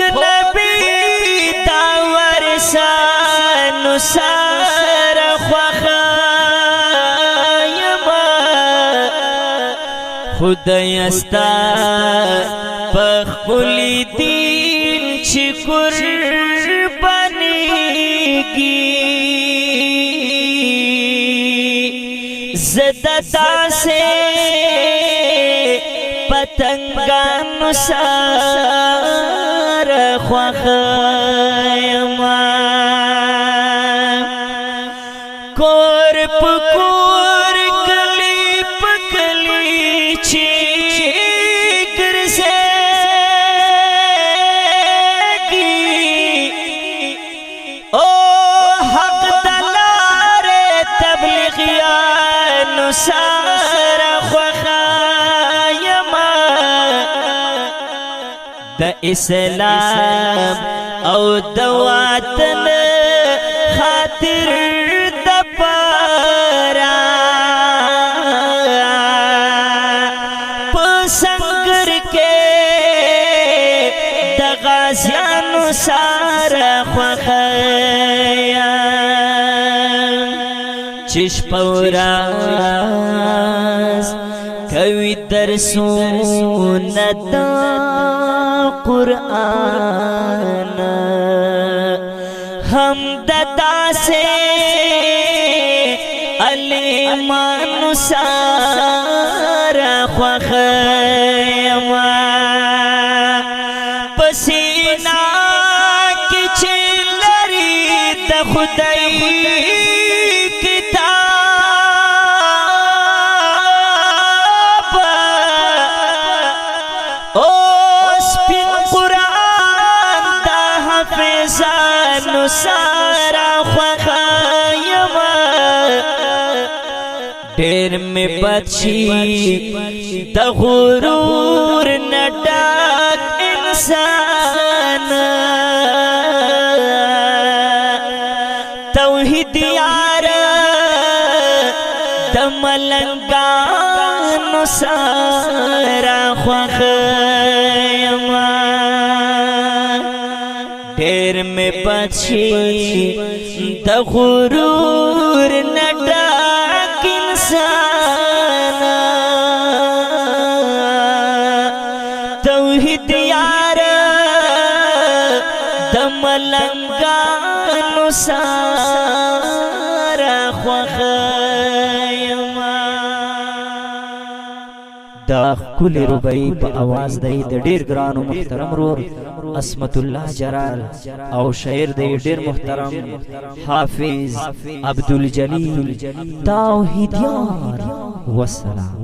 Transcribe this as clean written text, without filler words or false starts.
نبی دا ورسانو سار خوخایما خدای استا پخپلی دین چی قربانیگی زدتا سے پتنگانو سار خوخایما کور پکور کلی پکلی چی گرزیگی او حق دلار تبلیغیانو سار خوخایما د اسلام او د وطن خاطر د پارا پسنگر کې د غازیانو سار خوخیا چش پوراز کوي درسونه د قرآن هم دتا سے علیمان سار خوخیما پسینا کی چلری د خدای کتاب او سپین قرآن دا حفظانو سارا خوخایما ډېر می بچی د غرور نډاک انسان توحید یار د ملنګانو سارا خوخایما ډېر می بچی د غرور نډاک انسان توحید یار د ملنګانو سارا خوخایما دا کل ربعی په आवाज دی د ډیر ګران او محترم رور عصمت الله جلال او شاعر دی ډیر محترم حافظ عبدالجلیل توحیدیار والسلام